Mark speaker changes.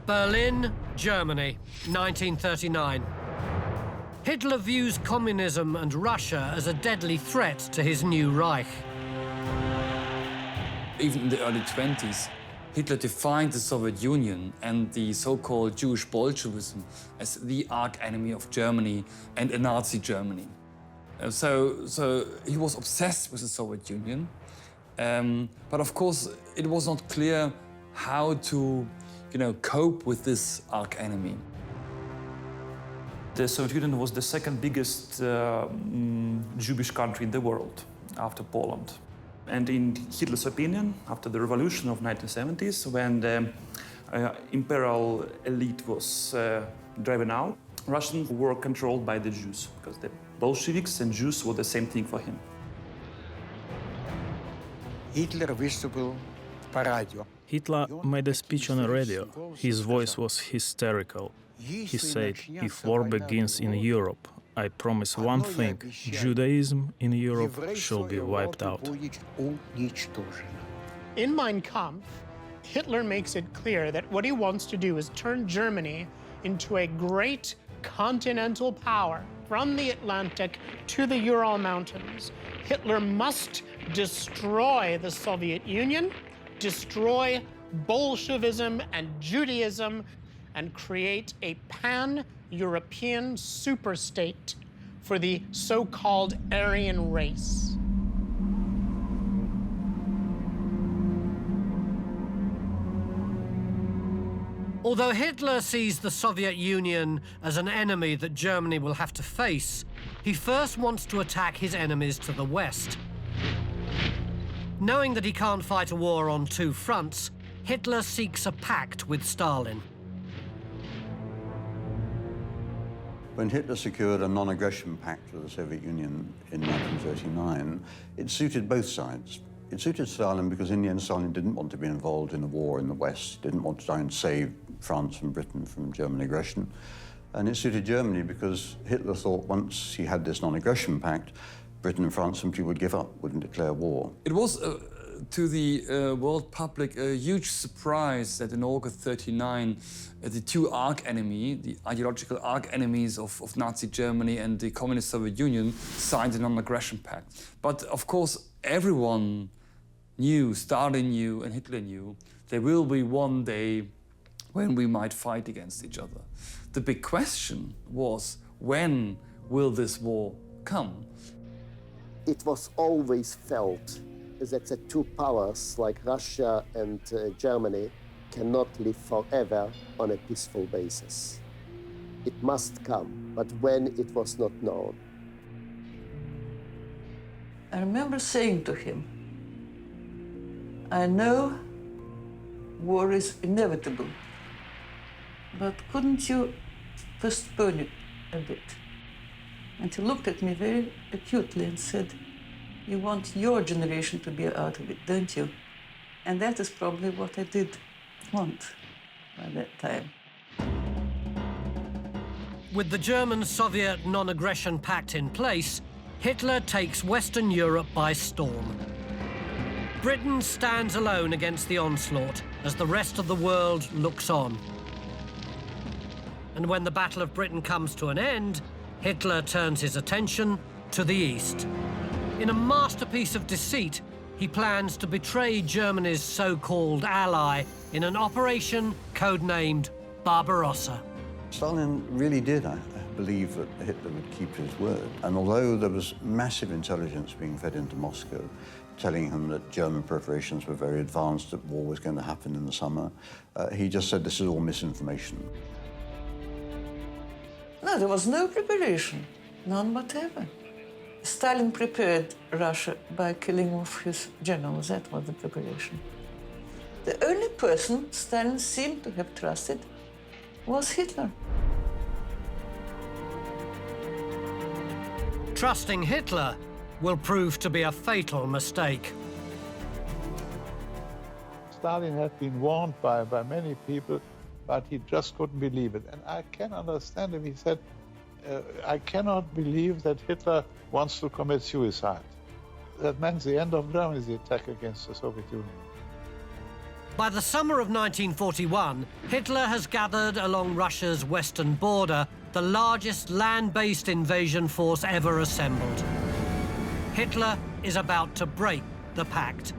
Speaker 1: Berlin, Germany, 1939. Hitler views communism and Russia as a deadly threat to his new Reich.
Speaker 2: Even in the early 20s, Hitler defined the Soviet Union and the so-called Jewish-Bolshevism as the arch-enemy of Germany and a Nazi Germany. So he was obsessed with the Soviet Union, but of course it was not clear how to, cope with this arch-enemy.
Speaker 3: The Soviet Union was the second biggest Jewish country in the world after Poland. And in Hitler's opinion, after the revolution of 1970s, when the imperial elite was driven out, Russians were controlled by the Jews, because the Bolsheviks and Jews were the same thing for him.
Speaker 4: Hitler made a speech on the radio. His voice was hysterical. He said, if war begins in Europe, I promise one thing, Judaism in Europe shall be wiped out.
Speaker 5: In Mein Kampf, Hitler makes it clear that what he wants to do is turn Germany into a great continental power from the Atlantic to the Ural Mountains. Hitler must destroy the Soviet Union, destroy Bolshevism and Judaism, and create a pan-European superstate for the so-called Aryan race.
Speaker 1: Although Hitler sees the Soviet Union as an enemy that Germany will have to face, he first wants to attack his enemies to the west. Knowing that he can't fight a war on two fronts, Hitler seeks a pact with Stalin.
Speaker 6: When Hitler secured a non-aggression pact with the Soviet Union in 1939, it suited both sides. It suited Stalin because in the end Stalin didn't want to be involved in a war in the West, didn't want to try and save France and Britain from German aggression. And it suited Germany because Hitler thought once he had this non-aggression pact, Britain and France simply would give up, wouldn't declare war.
Speaker 2: It was, to the world public, a huge surprise that in August 1939, the two the ideological arch-enemies of Nazi Germany and the Communist Soviet Union, signed a non-aggression pact. But of course, everyone knew, Stalin knew and Hitler knew, there will be one day when we might fight against each other. The big question was, when will this war come?
Speaker 7: It was always felt that the two powers, like Russia and Germany, cannot live forever on a peaceful basis. It must come, but when, it was not known.
Speaker 8: I remember saying to him, I know war is inevitable, but couldn't you postpone it a bit? And he looked at me very acutely and said, you want your generation to be out of it, don't you? And that is probably what I did want by that time.
Speaker 1: With the German-Soviet non-aggression pact in place, Hitler takes Western Europe by storm. Britain stands alone against the onslaught as the rest of the world looks on. And when the Battle of Britain comes to an end, Hitler turns his attention to the east. In a masterpiece of deceit, he plans to betray Germany's so-called ally in an operation codenamed Barbarossa.
Speaker 6: Stalin really did, I believe, that Hitler would keep his word. And although there was massive intelligence being fed into Moscow, telling him that German preparations were very advanced, that war was going to happen in the summer, he just said this is all misinformation.
Speaker 8: No, there was no preparation, none whatever. Stalin prepared Russia by killing off his generals. That was the preparation. The only person Stalin seemed to have trusted was Hitler.
Speaker 1: Trusting Hitler will prove to be a fatal mistake.
Speaker 9: Stalin had been warned by many people, but he just couldn't believe it. And I can understand him. He said, I cannot believe that Hitler wants to commit suicide. That meant the end of Germany, the attack against the Soviet Union.
Speaker 1: By the summer of 1941, Hitler has gathered along Russia's western border the largest land-based invasion force ever assembled. Hitler is about to break the pact.